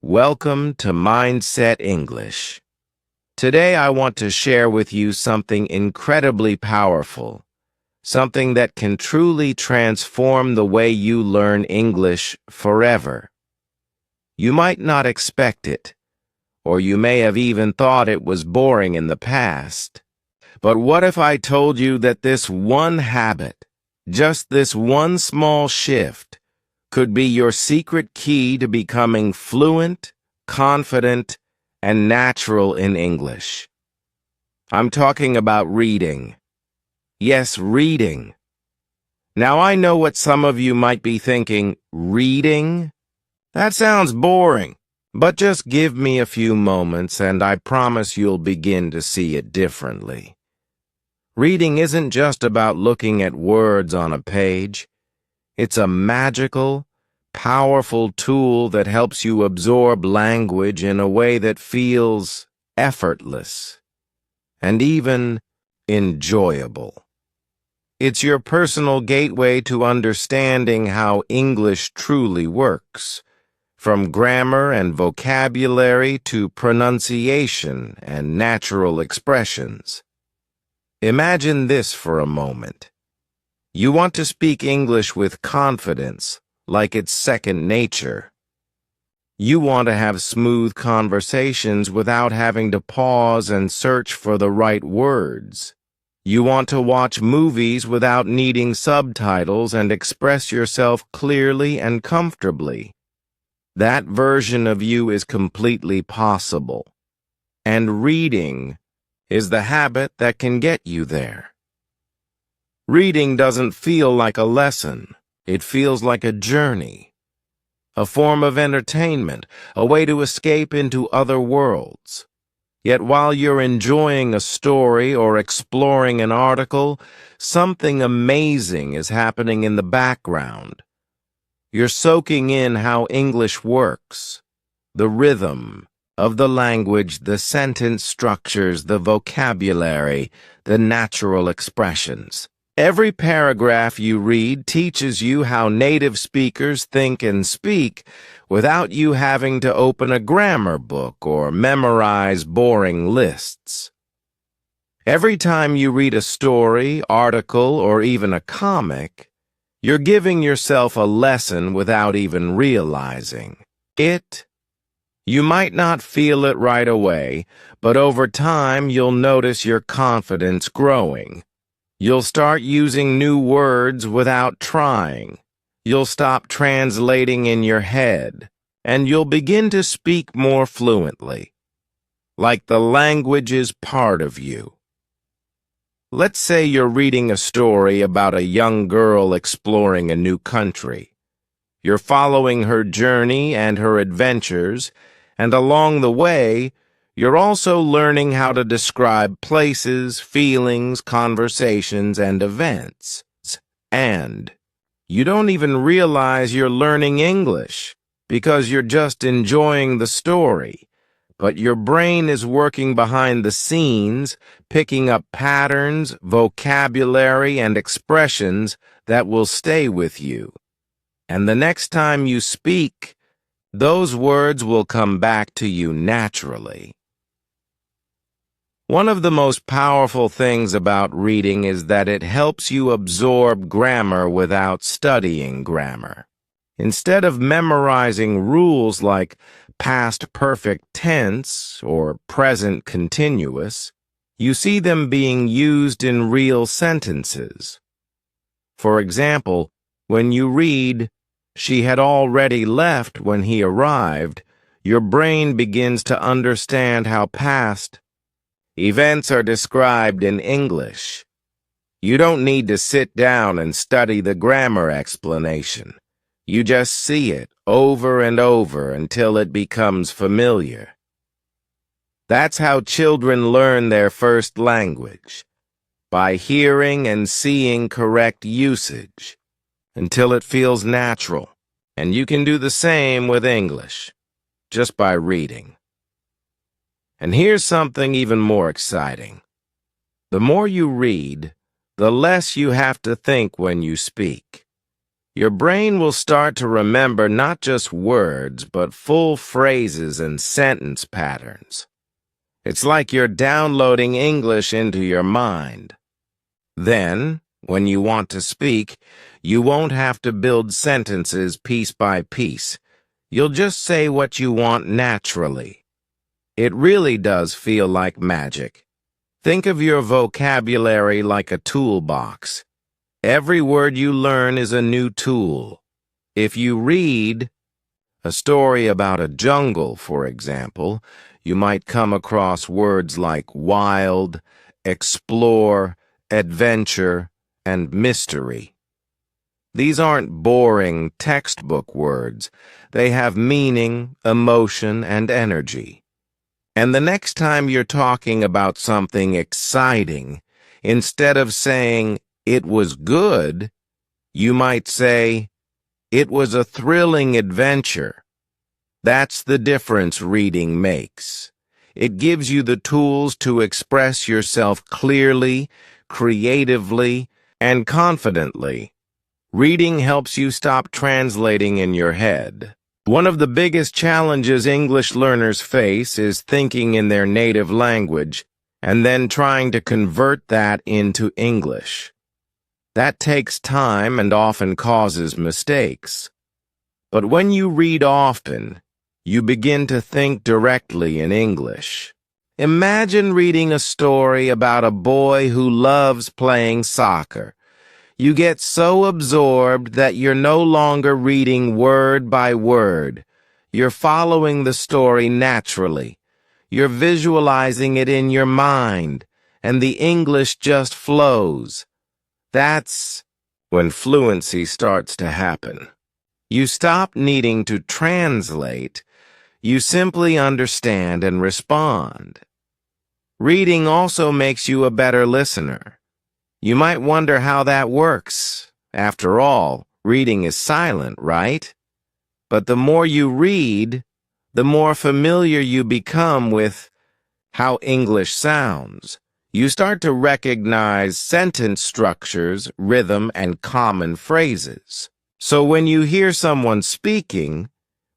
Welcome to Mindset English. Today I want to share with you something incredibly powerful, something that can truly transform the way you learn English forever. You might not expect it, or you may have even thought it was boring in the past. But what if I told you that this one habit, just this one small shift, could be your secret key to becoming fluent, confident, and natural in English? I'm talking about reading. Yes, reading. Now I know what some of you might be thinking, reading? That sounds boring. But just give me a few moments and I promise you'll begin to see it differently. Reading isn't just about looking at words on a page. It's a magical, powerful tool that helps you absorb language in a way that feels effortless and even enjoyable. It's your personal gateway to understanding how English truly works, from grammar and vocabulary to pronunciation and natural expressions. Imagine this for a moment. You want to speak English with confidence, like it's second nature. You want to have smooth conversations without having to pause and search for the right words. You want to watch movies without needing subtitles and express yourself clearly and comfortably. That version of you is completely possible. And reading is the habit that can get you there. Reading doesn't feel like a lesson. It feels like a journey, a form of entertainment, a way to escape into other worlds. Yet while you're enjoying a story or exploring an article, something amazing is happening in the background. You're soaking in how English works, the rhythm of the language, the sentence structures, the vocabulary, the natural expressions. Every paragraph you read teaches you how native speakers think and speak without you having to open a grammar book or memorize boring lists. Every time you read a story, article, or even a comic, you're giving yourself a lesson without even realizing it. You might not feel it right away, but over time you'll notice your confidence growing. You'll start using new words without trying. You'll stop translating in your head, and you'll begin to speak more fluently, like the language is part of you. Let's say you're reading a story about a young girl exploring a new country. You're following her journey and her adventures, and along the way, you're also learning how to describe places, feelings, conversations, and events. And you don't even realize you're learning English because you're just enjoying the story. But your brain is working behind the scenes, picking up patterns, vocabulary, and expressions that will stay with you. And the next time you speak, those words will come back to you naturally. One of the most powerful things about reading is that it helps you absorb grammar without studying grammar. Instead of memorizing rules like past perfect tense or present continuous, you see them being used in real sentences. For example, when you read, "She had already left when he arrived," your brain begins to understand how past events are described in English. You don't need to sit down and study the grammar explanation. You just see it over and over until it becomes familiar. That's how children learn their first language, by hearing and seeing correct usage, until it feels natural. And you can do the same with English, just by reading. And here's something even more exciting. The more you read, the less you have to think when you speak. Your brain will start to remember not just words, but full phrases and sentence patterns. It's like you're downloading English into your mind. Then, when you want to speak, you won't have to build sentences piece by piece. You'll just say what you want naturally. It really does feel like magic. Think of your vocabulary like a toolbox. Every word you learn is a new tool. If you read a story about a jungle, for example, you might come across words like wild, explore, adventure, and mystery. These aren't boring textbook words. They have meaning, emotion, and energy. And the next time you're talking about something exciting, instead of saying, "It was good," you might say, "It was a thrilling adventure." That's the difference reading makes. It gives you the tools to express yourself clearly, creatively, and confidently. Reading helps you stop translating in your head. One of the biggest challenges English learners face is thinking in their native language and then trying to convert that into English. That takes time and often causes mistakes. But when you read often, you begin to think directly in English. Imagine reading a story about a boy who loves playing soccer. You get so absorbed that you're no longer reading word by word. You're following the story naturally. You're visualizing it in your mind, and the English just flows. That's when fluency starts to happen. You stop needing to translate. You simply understand and respond. Reading also makes you a better listener. You might wonder how that works. After all, reading is silent, right? But the more you read, the more familiar you become with how English sounds. You start to recognize sentence structures, rhythm, and common phrases. So when you hear someone speaking,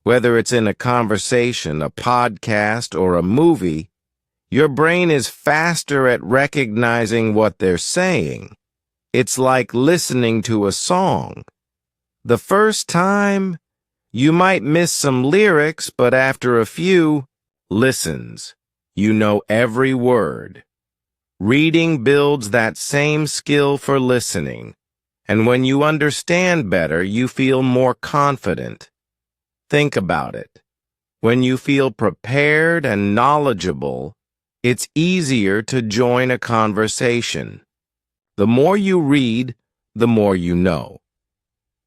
whether it's in a conversation, a podcast, or a movie, your brain is faster at recognizing what they're saying. It's like listening to a song. The first time, you might miss some lyrics, but after a few listens, you know every word. Reading builds that same skill for listening, and when you understand better, you feel more confident. Think about it. When you feel prepared and knowledgeable, it's easier to join a conversation. The more you read, the more you know.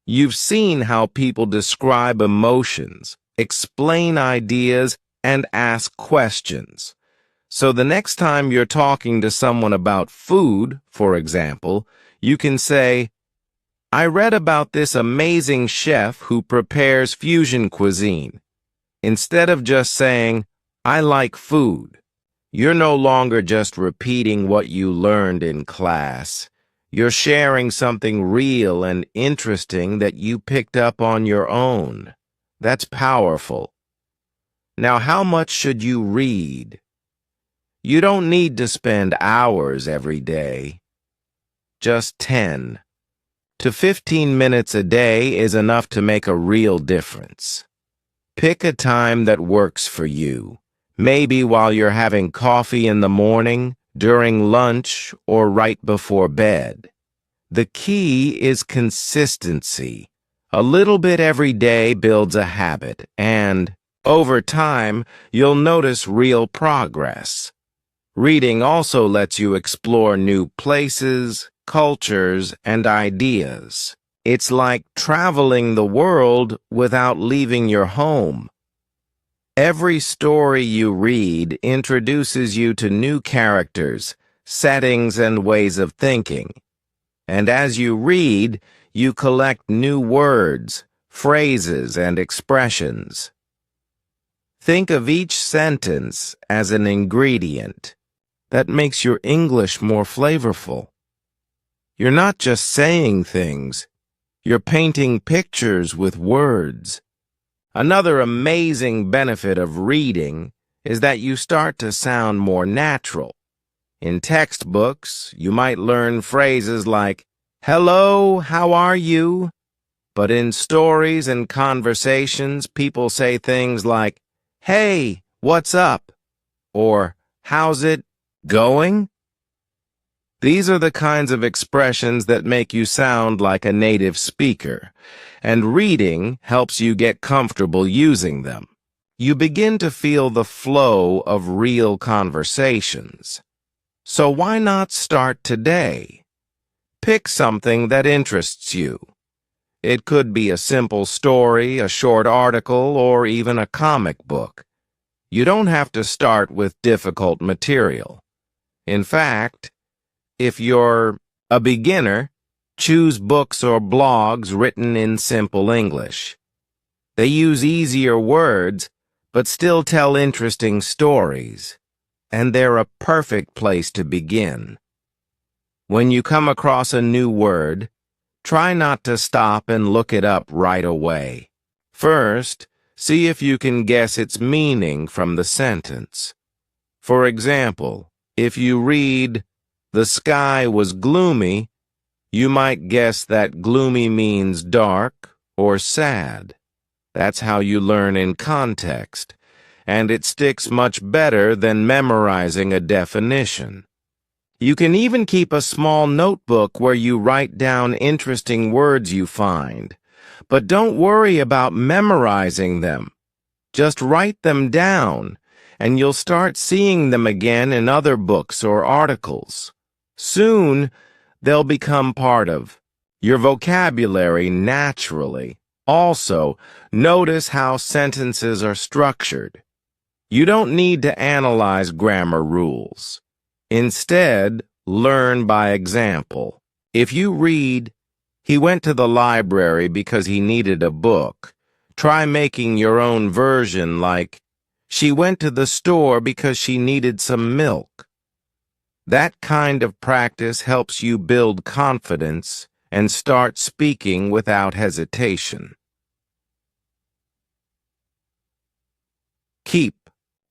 You've seen how people describe emotions, explain ideas, and ask questions. So the next time you're talking to someone about food, for example, you can say, "I read about this amazing chef who prepares fusion cuisine." Instead of just saying, "I like food," you're no longer just repeating what you learned in class. You're sharing something real and interesting that you picked up on your own. That's powerful. Now, how much should you read? You don't need to spend hours every day. Just 10 to 15 minutes a day is enough to make a real difference. Pick a time that works for you. Maybe while you're having coffee in the morning, during lunch, or right before bed. The key is consistency. A little bit every day builds a habit, and over time, you'll notice real progress. Reading also lets you explore new places, cultures, and ideas. It's like traveling the world without leaving your home. Every story you read introduces you to new characters, settings, and ways of thinking. And as you read, you collect new words, phrases, and expressions. Think of each sentence as an ingredient that makes your English more flavorful. You're not just saying things, You're painting pictures with words. Another amazing benefit of reading is that you start to sound more natural. In textbooks, you might learn phrases like, "Hello, how are you?" But in stories and conversations, people say things like, "Hey, what's up?" or "How's it going?" These are the kinds of expressions that make you sound like a native speaker, and reading helps you get comfortable using them. You begin to feel the flow of real conversations. So why not start today? Pick something that interests you. It could be a simple story, a short article, or even a comic book. You don't have to start with difficult material. In fact, if you're a beginner, choose books or blogs written in simple English. They use easier words, but still tell interesting stories, and they're a perfect place to begin. When you come across a new word, try not to stop and look it up right away. First, see if you can guess its meaning from the sentence. For example, if you read, "The sky was gloomy," you might guess that gloomy means dark or sad. That's how you learn in context, and it sticks much better than memorizing a definition. You can even keep a small notebook where you write down interesting words you find, but don't worry about memorizing them. Just write them down, and you'll start seeing them again in other books or articles. Soon, they'll become part of your vocabulary naturally. Also, notice how sentences are structured. You don't need to analyze grammar rules. Instead, learn by example. If you read, "He went to the library because he needed a book," try making your own version like, "She went to the store because she needed some milk." That kind of practice helps you build confidence and start speaking without hesitation. Keep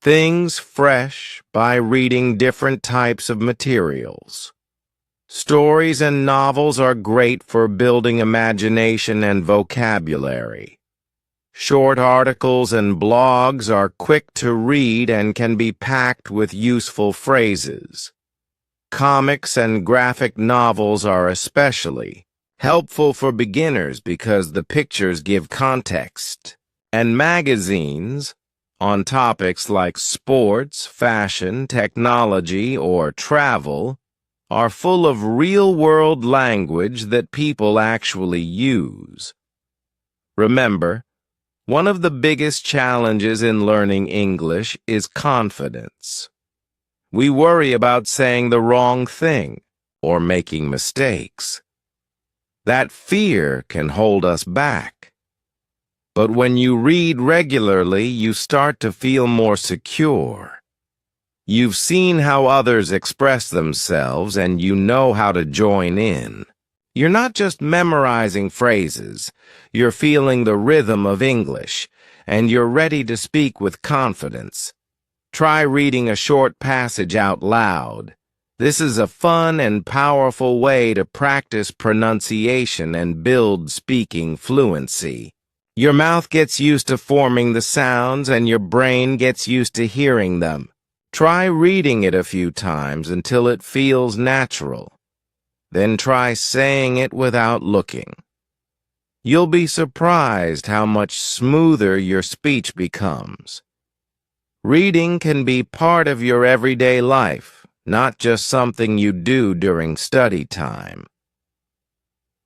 things fresh by reading different types of materials. Stories and novels are great for building imagination and vocabulary. Short articles and blogs are quick to read and can be packed with useful phrases. Comics and graphic novels are especially helpful for beginners because the pictures give context. And magazines, on topics like sports, fashion, technology, or travel, are full of real-world language that people actually use. Remember, one of the biggest challenges in learning English is confidence. We worry about saying the wrong thing or making mistakes. That fear can hold us back. But when you read regularly, you start to feel more secure. You've seen how others express themselves, and you know how to join in. You're not just memorizing phrases, you're feeling the rhythm of English, and you're ready to speak with confidence. Try reading a short passage out loud. This is a fun and powerful way to practice pronunciation and build speaking fluency. Your mouth gets used to forming the sounds, and your brain gets used to hearing them. Try reading it a few times until it feels natural. Then try saying it without looking. You'll be surprised how much smoother your speech becomes. Reading can be part of your everyday life, not just something you do during study time.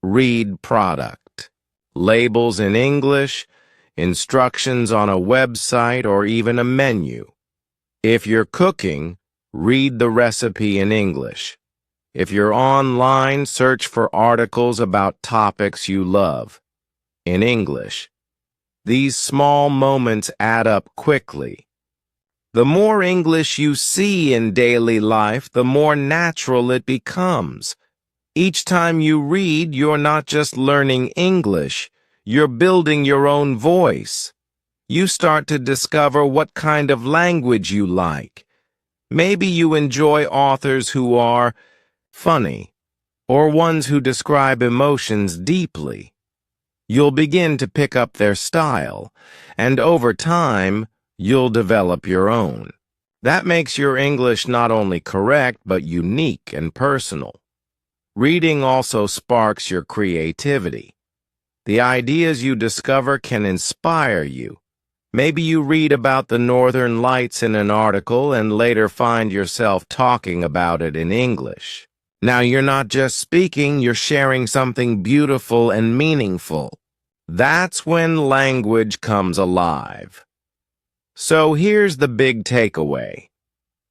Read product. Labels in English, instructions on a website, or even a menu. If you're cooking, read the recipe in English. If you're online, search for articles about topics you love in English. These small moments add up quickly. The more English you see in daily life, the more natural it becomes. Each time you read, you're not just learning English, you're building your own voice. You start to discover what kind of language you like. Maybe you enjoy authors who are funny, or ones who describe emotions deeply. You'll begin to pick up their style, and over time, you'll develop your own. That makes your English not only correct, but unique and personal. Reading also sparks your creativity. The ideas you discover can inspire you. Maybe you read about the Northern Lights in an article and later find yourself talking about it in English. Now you're not just speaking, you're sharing something beautiful and meaningful. That's when language comes alive. So here's the big takeaway.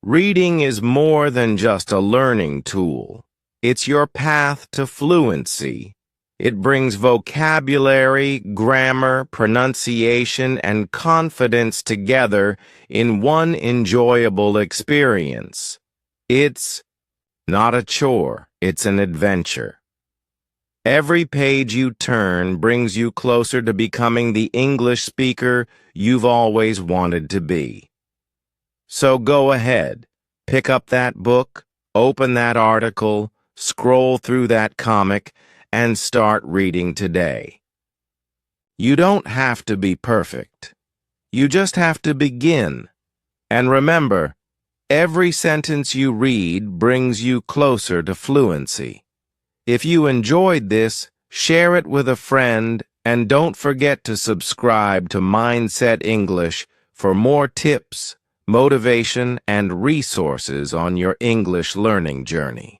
Reading is more than just a learning tool. It's your path to fluency. It brings vocabulary, grammar, pronunciation, and confidence together in one enjoyable experience. It's not a chore, it's an adventure. Every page you turn brings you closer to becoming the English speaker you've always wanted to be. So go ahead, pick up that book, open that article, scroll through that comic, and start reading today. You don't have to be perfect. You just have to begin. And remember, every sentence you read brings you closer to fluency. If you enjoyed this, share it with a friend, and don't forget to subscribe to Mindset English for more tips, motivation, and resources on your English learning journey.